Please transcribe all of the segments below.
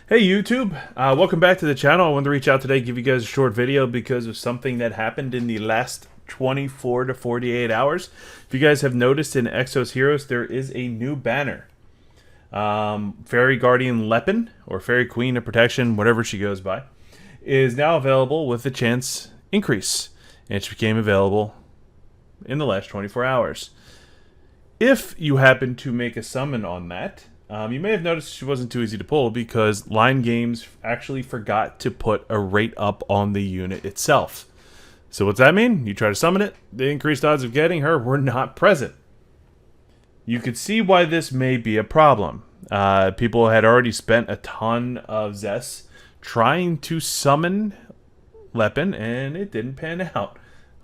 Hey YouTube, welcome back to the channel. I wanted to reach out today, give you guys a short video because of something that happened in the last 24 to 48 hours. If you guys have noticed in Exos Heroes, there is a new banner. Fairy Guardian Lepin, or Fairy Queen of Protection, whatever she goes by, is now available with a chance increase. And she became available in the last 24 hours. If you happen to make a summon on that, you may have noticed she wasn't too easy to pull because Line Games actually forgot to put a rate up on the unit itself. So what's that mean? You try to summon it, the increased odds of getting her were not present. You could see why this may be a problem. People had already spent a ton of Zest trying to summon Lepin, and it didn't pan out.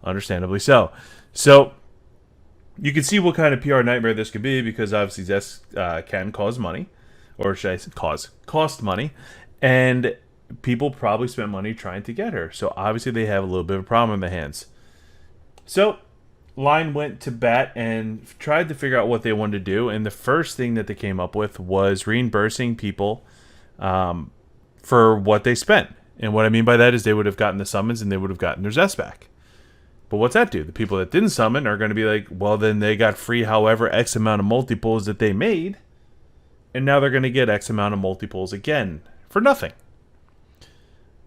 Understandably so. So you can see what kind of PR nightmare this could be because obviously Zest can cause money, or should I say cost money, and people probably spent money trying to get her. So obviously they have a little bit of a problem in their hands. So Line went to bat and tried to figure out what they wanted to do, and the first thing that they came up with was reimbursing people for what they spent. And what I mean by that is they would have gotten the summons and they would have gotten their Zest back. But what's that do? The people that didn't summon are going to be like, well, then they got free however X amount of multiples that they made, and now they're going to get X amount of multiples again for nothing.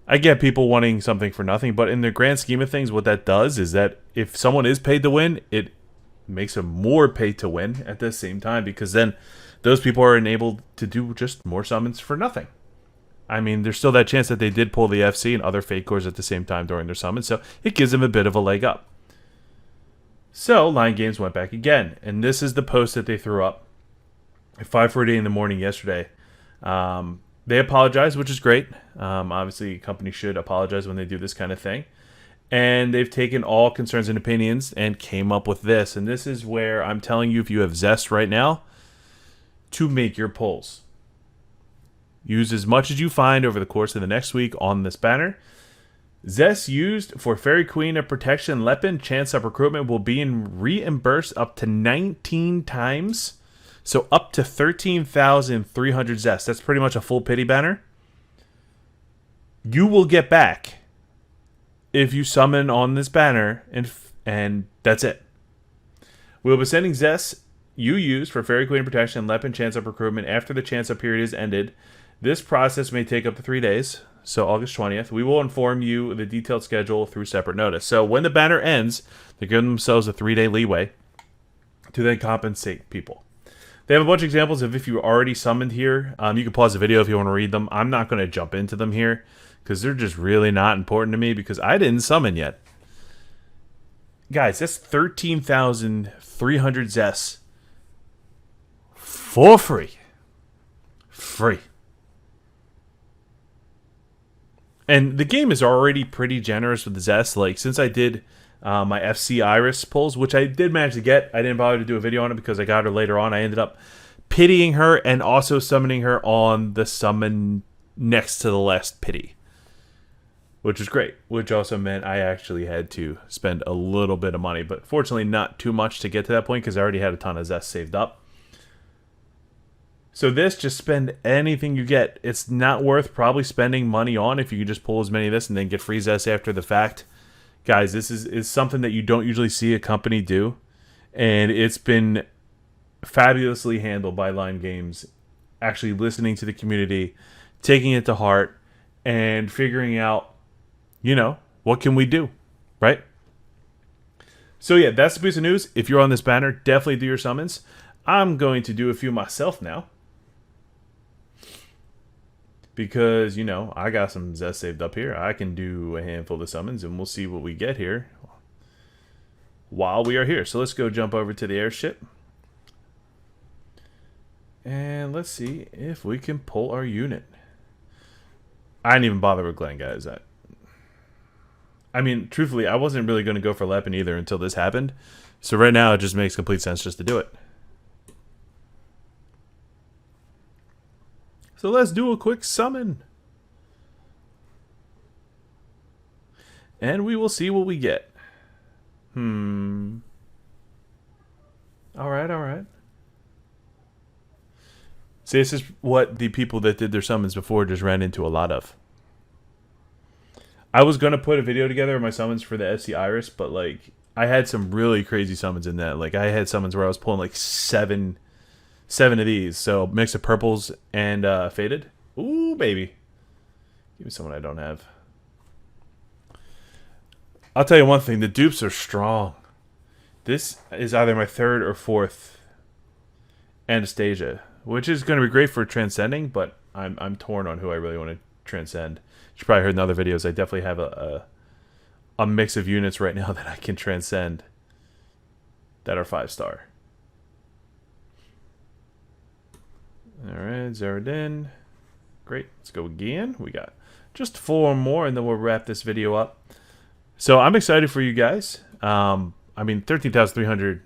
I get people wanting something for nothing, but in the grand scheme of things, what that does is that if someone is paid to win, it makes them more paid to win at the same time, because then those people are enabled to do just more summons for nothing. I mean, there's still that chance that they did pull the FC and other fake cores at the same time during their summon, so it gives them a bit of a leg up. So, Line Games went back again, and this is the post that they threw up at 5:40 in the morning yesterday. They apologized, which is great. Obviously, a company should apologize when they do this kind of thing. And they've taken all concerns and opinions and came up with this. And this is where I'm telling you, if you have Zest right now, to make your pulls. Use as much as you find over the course of the next week on this banner. Zest used for Fairy Queen of Protection Lepin Chance-up Recruitment will be reimbursed up to 19 times. So up to 13,300 Zest. That's pretty much a full pity banner. You will get back if you summon on this banner, and that's it. We'll be sending Zest you used for Fairy Queen of Protection and Lepin Chance-up Recruitment after the Chance-up period is ended. This process may take up to 3 days, so August 20th. We will inform you the detailed schedule through separate notice. So when the banner ends, they're giving themselves a 3-day leeway to then compensate people. They have a bunch of examples of if you already summoned here. You can pause the video if you want to read them. I'm not going to jump into them here because they're just really not important to me because I didn't summon yet. Guys, that's 13,300 Zest for free. Free. And the game is already pretty generous with the Zest. Like, since I did my FC Iris pulls, which I did manage to get, I didn't bother to do a video on it because I got her later on. I ended up pitying her and also summoning her on the summon next to the last pity, which was great. Which also meant I actually had to spend a little bit of money, but fortunately not too much to get to that point because I already had a ton of Zest saved up. So this, just spend anything you get. It's not worth probably spending money on if you can just pull as many of this and then get free Zest after the fact. Guys, this is something that you don't usually see a company do. And it's been fabulously handled by Line Games. Actually listening to the community, taking it to heart, and figuring out, what can we do, right? So yeah, that's the piece of news. If you're on this banner, definitely do your summons. I'm going to do a few myself now. Because, I got some Zest saved up here. I can do a handful of summons, and we'll see what we get here while we are here. So let's go jump over to the airship. And let's see if we can pull our unit. I didn't even bother with Glenn, guys. I mean, truthfully, I wasn't really going to go for Lepin either until this happened. So right now, it just makes complete sense just to do it. So let's do a quick summon. And we will see what we get. Alright. See, this is what the people that did their summons before just ran into a lot of. I was going to put a video together of my summons for the SC Iris, but, like, I had some really crazy summons in that. Like, I had summons where I was pulling, like, seven of these. So, mix of purples and faded. Ooh, baby. Give me someone I don't have. I'll tell you one thing. The dupes are strong. This is either my third or fourth Anastasia, which is going to be great for transcending, but I'm torn on who I really want to transcend. You probably heard in other videos, I definitely have a mix of units right now that I can transcend that are 5-star. Alright, zeroed in. Great, let's go again. We got just 4 more, and then we'll wrap this video up. So I'm excited for you guys. I mean, 13,300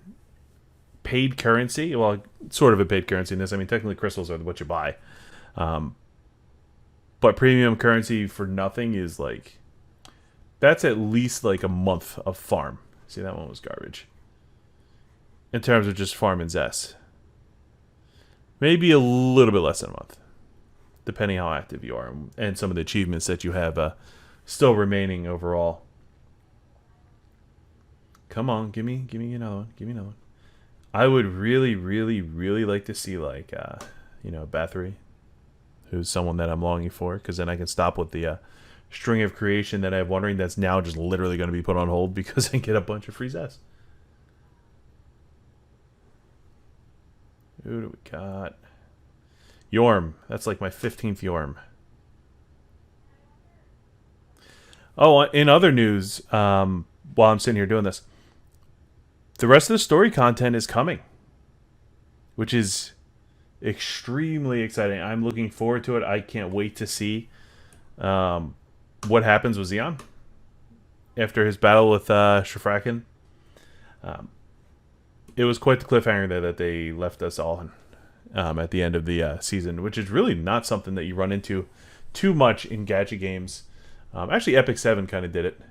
paid currency. Well, sort of a paid currency in this. I mean, technically crystals are what you buy. But premium currency for nothing is like... That's at least like a month of farm. See, that one was garbage. In terms of just farm and Zest. Maybe a little bit less than a month. Depending how active you are. And some of the achievements that you have still remaining overall. Come on, give me another one. Give me another one. I would really, really, really like to see, like, you know, Bathory, who's someone that I'm longing for, because then I can stop with the string of creation that I have wondering that's now just literally going to be put on hold because I get a bunch of free Zest. Who do we got? Yorm. That's like my 15th Yorm. Oh, in other news, while I'm sitting here doing this, the rest of the story content is coming, which is extremely exciting. I'm looking forward to it. I can't wait to see what happens with Xeon after his battle with Shafrakan. It was quite the cliffhanger there that they left us all at the end of the season, which is really not something that you run into too much in gadget games. Actually, Epic 7 kind of did it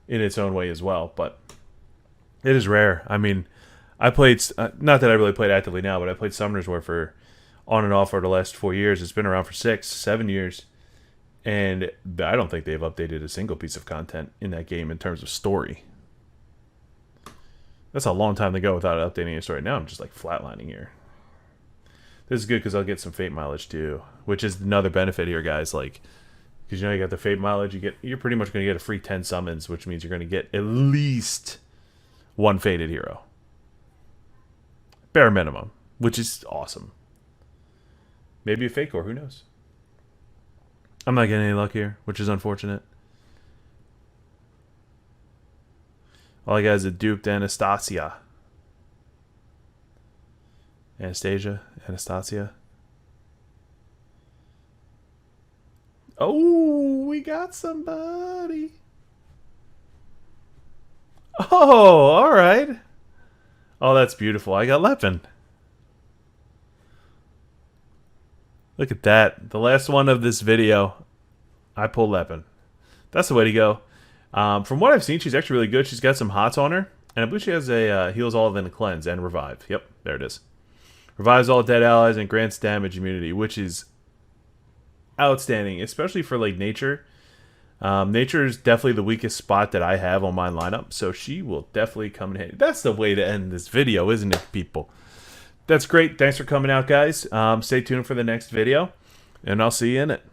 in its own way as well, but it is rare. I mean, I played, not that I really played actively now, but I played Summoner's War for on and off for the last 4 years. It's been around for 6, 7 years, and I don't think they've updated a single piece of content in that game in terms of story. That's a long time to go without updating a story. Now I'm just like flatlining here. This is good because I'll get some Fate mileage too, which is another benefit here, guys. Like, because you know you got the Fate mileage, you're pretty much going to get a free 10 summons, which means you're going to get at least one Fated hero. Bare minimum, which is awesome. Maybe a Fatecore, who knows? I'm not getting any luck here, which is unfortunate. All I got is a duped Anastasia. Anastasia. Oh, we got somebody. Oh, all right. Oh, that's beautiful. I got Lepin. Look at that. The last one of this video, I pulled Lepin. That's the way to go. From what I've seen, she's actually really good. She's got some hots on her. And I believe she has a heals all, then a cleanse and revive. Yep, there it is. Revives all dead allies and grants damage immunity, which is outstanding, especially for like nature. Nature is definitely the weakest spot that I have on my lineup, so she will definitely come in handy. That's the way to end this video, isn't it, people? That's great. Thanks for coming out, guys. Stay tuned for the next video, and I'll see you in it.